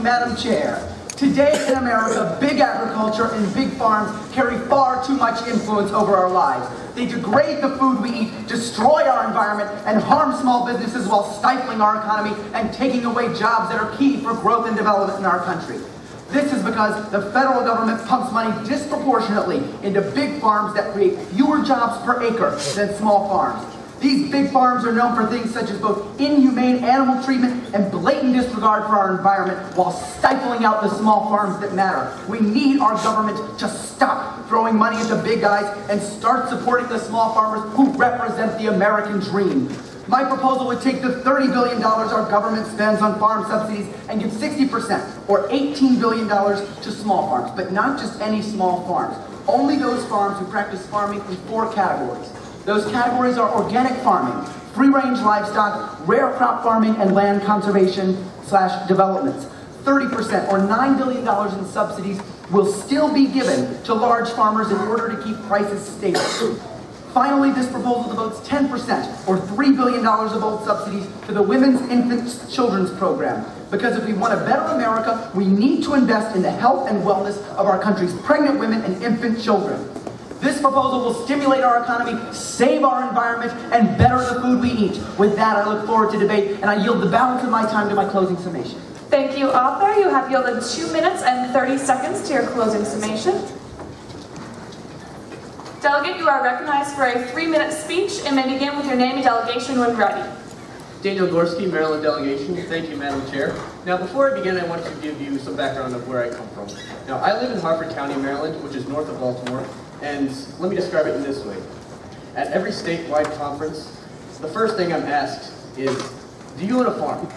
Madam Chair. Today in America, big agriculture and big farms carry far too much influence over our lives. They degrade the food we eat, destroy our environment, and harm small businesses while stifling our economy and taking away jobs that are key for growth and development in our country. This is because the federal government pumps money disproportionately into big farms that create fewer jobs per acre than small farms. These big farms are known for things such as both inhumane animal treatment and blatant disregard for our environment while stifling out the small farms that matter. We need our government to stop throwing money at the big guys and start supporting the small farmers who represent the American dream. My proposal would take the $30 billion our government spends on farm subsidies and give 60%, or $18 billion, to small farms, but not just any small farms. Only those farms who practice farming in 4 categories. Those categories are organic farming, free-range livestock, rare crop farming, and land conservation/developments. 30%, or $9 billion in subsidies, will still be given to large farmers in order to keep prices stable. Finally, this proposal devotes 10%, or $3 billion of old subsidies, to the Women's Infant Children's Program. Because if we want a better America, we need to invest in the health and wellness of our country's pregnant women and infant children. This proposal will stimulate our economy, save our environment, and better the food we eat. With that, I look forward to debate, and I yield the balance of my time to my closing summation. Thank you, author. You have yielded 2 minutes and 30 seconds to your closing summation. Delegate, you are recognized for a 3-minute speech and may begin with your name and delegation when ready. Daniel Gorski, Maryland delegation. Thank you, Madam Chair. Now, before I begin, I want to give you some background of where I come from. Now, I live in Harford County, Maryland, which is north of Baltimore, and let me describe it in this way. At every statewide conference, the first thing I'm asked is, do you own a farm?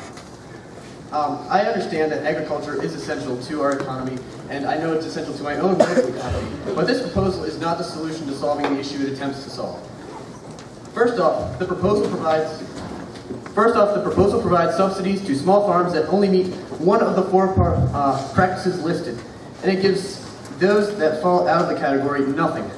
I understand that agriculture is essential to our economy, and I know it's essential to my own local economy, but this proposal is not the solution to solving the issue it attempts to solve. First off, the proposal provides subsidies to small farms that only meet one of the 4 practices listed, and it gives those that fall out of the category nothing.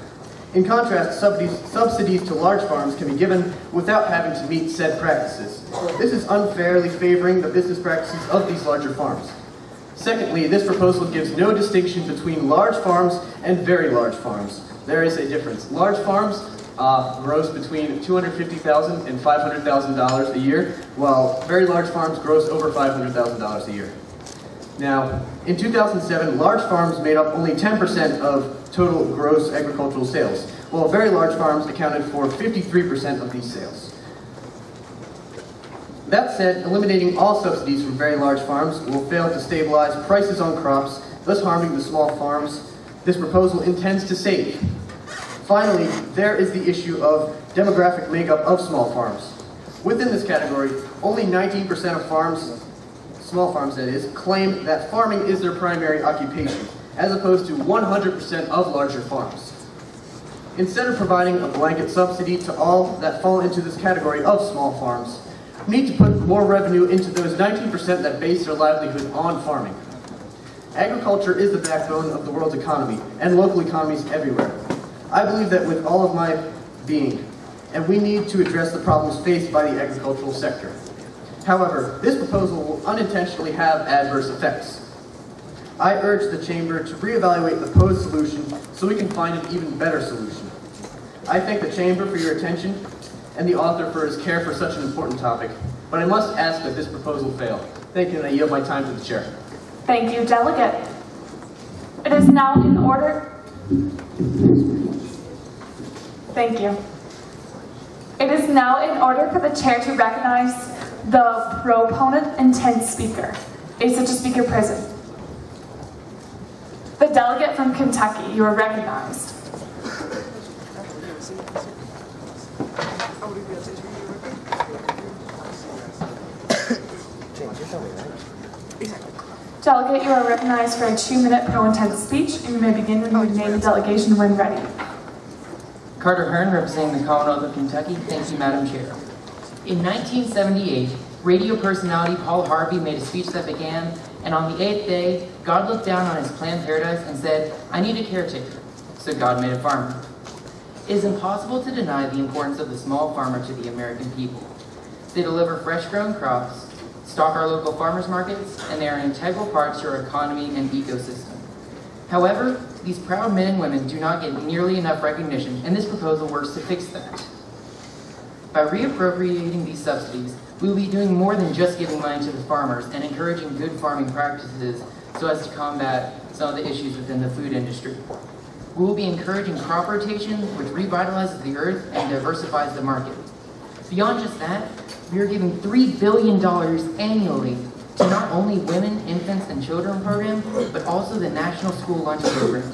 In contrast, subsidies to large farms can be given without having to meet said practices. This is unfairly favoring the business practices of these larger farms. Secondly, this proposal gives no distinction between large farms and very large farms. There is a difference. Large farms gross between $250,000 and $500,000 a year, while very large farms gross over $500,000 a year. Now, in 2007, large farms made up only 10% of total gross agricultural sales, while very large farms accounted for 53% of these sales. That said, eliminating all subsidies from very large farms will fail to stabilize prices on crops, thus harming the small farms this proposal intends to save. Finally, there is the issue of demographic makeup of small farms. Within this category, only 19% of farms, small farms that is, claim that farming is their primary occupation, as opposed to 100% of larger farms. Instead of providing a blanket subsidy to all that fall into this category of small farms, we need to put more revenue into those 19% that base their livelihood on farming. Agriculture is the backbone of the world's economy and local economies everywhere. I believe that with all of my being, and we need to address the problems faced by the agricultural sector. However, this proposal will unintentionally have adverse effects. I urge the Chamber to reevaluate the proposed solution so we can find an even better solution. I thank the Chamber for your attention and the author for his care for such an important topic, but I must ask that this proposal fail. Thank you, and I yield my time to the Chair. Thank you, Delegate. It is now in order. Thank you. It is now in order for the Chair to recognize the proponent and 10th speaker. Is such a speaker present? The delegate from Kentucky, you are recognized. Delegate, you are recognized for a 2-minute pro-intent speech, and you may begin with your name and delegation when ready. Carter Hearn, representing the Commonwealth of Kentucky. Thank you, Madam Chair. In 1978, radio personality Paul Harvey made a speech that began, and on the 8th day, God looked down on his planned paradise and said, I need a caretaker. So God made a farmer. It is impossible to deny the importance of the small farmer to the American people. They deliver fresh-grown crops, stock our local farmers markets, and they are integral parts to our economy and ecosystem. However, these proud men and women do not get nearly enough recognition, and this proposal works to fix that. By reappropriating these subsidies, we will be doing more than just giving money to the farmers and encouraging good farming practices so as to combat some of the issues within the food industry. We will be encouraging crop rotation, which revitalizes the earth and diversifies the market. Beyond just that, we are giving $3 billion annually to not only Women, Infants, and Children program, but also the National School Lunch Program.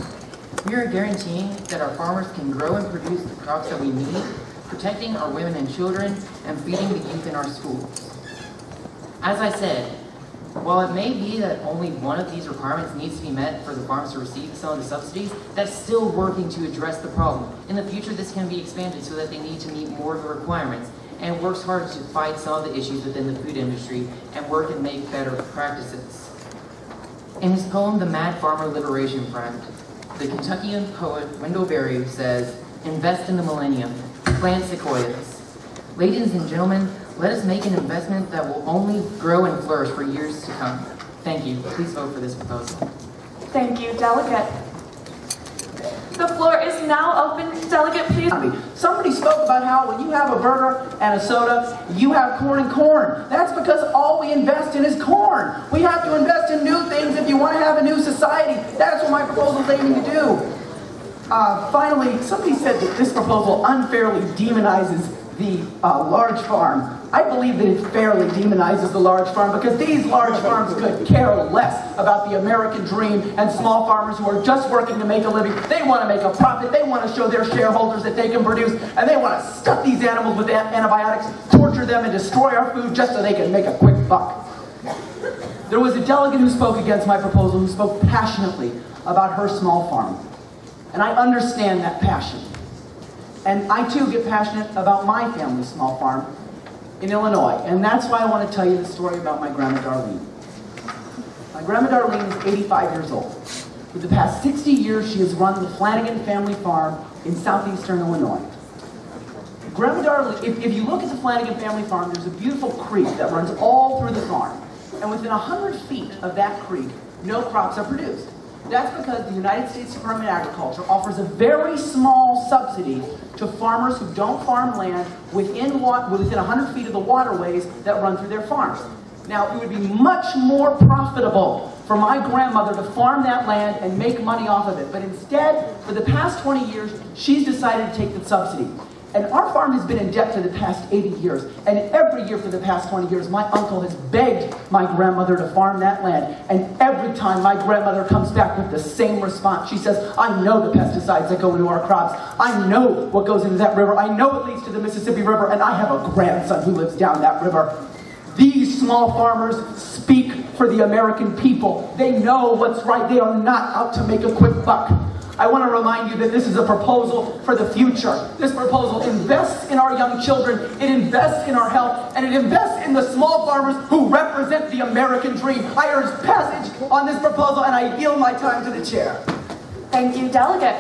We are guaranteeing that our farmers can grow and produce the crops that we need, protecting our women and children, and feeding the youth in our schools. As I said, while it may be that only one of these requirements needs to be met for the farmers to receive some of the subsidies, that's still working to address the problem. In the future, this can be expanded so that they need to meet more of the requirements, and works hard to fight some of the issues within the food industry and work and make better practices. In his poem, The Mad Farmer Liberation Front, the Kentuckian poet Wendell Berry says, "Invest in the millennium, plant sequoias. Ladies and gentlemen, let us make an investment that will only grow and flourish for years to come." Thank you. Please vote for this proposal. Thank you, Delegate. The floor is now open. Delegate, please. Somebody spoke about how when you have a burger and a soda, you have corn and corn. That's because all we invest in is corn. We have to invest in new things if you want to have a new society. That's what my proposal is aiming to do. Finally, somebody said that this proposal unfairly demonizes the large farm. I believe that it fairly demonizes the large farm because these large farms could care less about the American dream and small farmers who are just working to make a living. They want to make a profit. They want to show their shareholders that they can produce, and they want to stuff these animals with antibiotics, torture them, and destroy our food just so they can make a quick buck. There was a delegate who spoke against my proposal who spoke passionately about her small farm. And I understand that passion. And I too get passionate about my family's small farm in Illinois. And that's why I want to tell you the story about my grandma Darlene. My grandma Darlene is 85 years old. For the past 60 years, she has run the Flanigan family farm in southeastern Illinois. Grandma Darlene, if you look at the Flanigan family farm, there's a beautiful creek that runs all through the farm. And within 100 feet of that creek, no crops are produced. That's because the United States Department of Agriculture offers a very small subsidy to farmers who don't farm land within 100 feet of the waterways that run through their farms. Now, it would be much more profitable for my grandmother to farm that land and make money off of it. But instead, for the past 20 years, she's decided to take the subsidy. And our farm has been in debt for the past 80 years. And every year for the past 20 years, my uncle has begged my grandmother to farm that land. And every time my grandmother comes back with the same response. She says, "I know the pesticides that go into our crops. I know what goes into that river. I know it leads to the Mississippi River. And I have a grandson who lives down that river." These small farmers speak for the American people. They know what's right. They are not out to make a quick buck. I want to remind you that this is a proposal for the future. This proposal invests in our young children, it invests in our health, and it invests in the small farmers who represent the American dream. I urge passage on this proposal, and I yield my time to the chair. Thank you, Delegate.